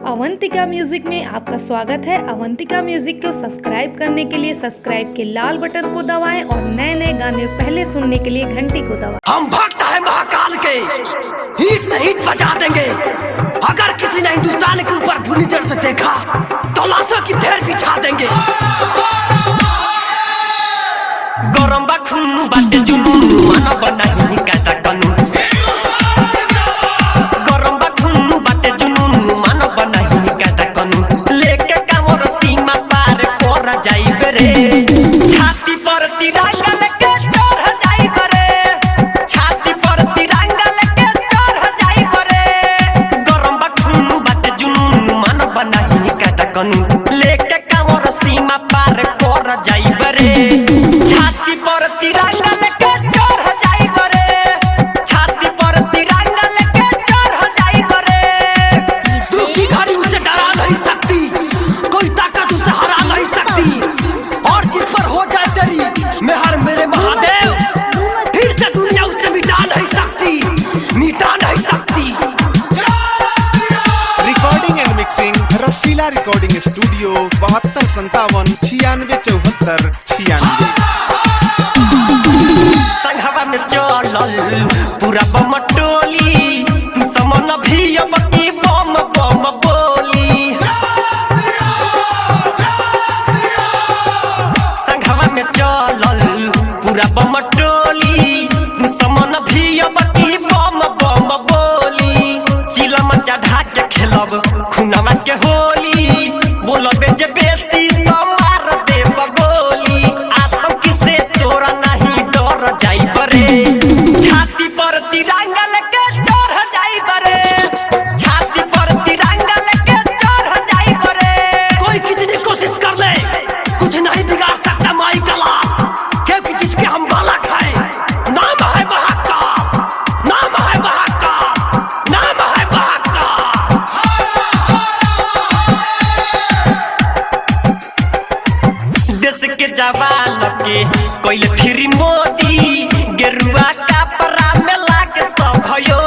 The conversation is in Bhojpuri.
अवंतिका म्यूजिक में आपका स्वागत है। अवंतिका म्यूजिक को सब्सक्राइब करने के लिए सब्सक्राइब के लाल बटन को दबाएं और नए नए गाने पहले सुनने के लिए घंटी को दबाएं। हम भक्त हैं महाकाल के, हीट से हीट बजा देंगे। अगर किसी ने हिंदुस्तान के ऊपर भूनी जड़ से देखा तो लाशों की ढेर बिछा देंगे। गरम बा खून बाटे जुनून, मानव नहीं कहता कानून। गरम बा खून बाटे जुनून, मानव नहीं कहता कानून। लेके कामर सीमा पार कर जाइबे रे, छाती पर तिरंगा लेके चढ़ जाइबे रे, छाती पर तिरंगा लेके चढ़ जाइबे रे। गरम बा खून बाटे जुनून, मानव नहीं कहता कानून। लेके कामर सीमा पार कर जाइबे रे, छाती पर तिरंगा लेके चढ़ जाइबे रे, छाती पर तिरंगा लेके चढ़ जाइबे रे। तू की घड़ी उसे डरा नहीं सकती, कोई ताकत उसे हरा नहीं सकती। और जिस पर हो जाए तेरी मेहर मेरे महादेव, फिर से दुनिया उसे मिटा नहीं सकती, मिटा नहीं सकती। Recording and mixing Rasila recording studio 72 57 96 74 96। संघवा में चलल पूरा बम टोली, तू समन भी अब की बम बम बोली। संघवा में चलल पूरा बम टोली, तू समन भी अब की बम बम बोली। चिलम चढ़ा के खेलब खुनवा के होली, बोलबे जे बेसी तो मार देब गोली। आतंक से तोरा नहीं डर जाइब रे, छाती पर तिरंगा लेके चढ़ जाइब रे, छाती पर तिरंगा लेके चढ़ जाइब रे। कोई कितनी कोशिश कर ले, कुछ नहीं बिगाड़ सकता माई कला, क्योंकि जिसके हम बाला खाए नाम है महाकाल, नाम है महाकाल, नाम है महाकाल। देश के जवान के कोई फिर मोदी, गेरुआ का परा में लाग सब भयो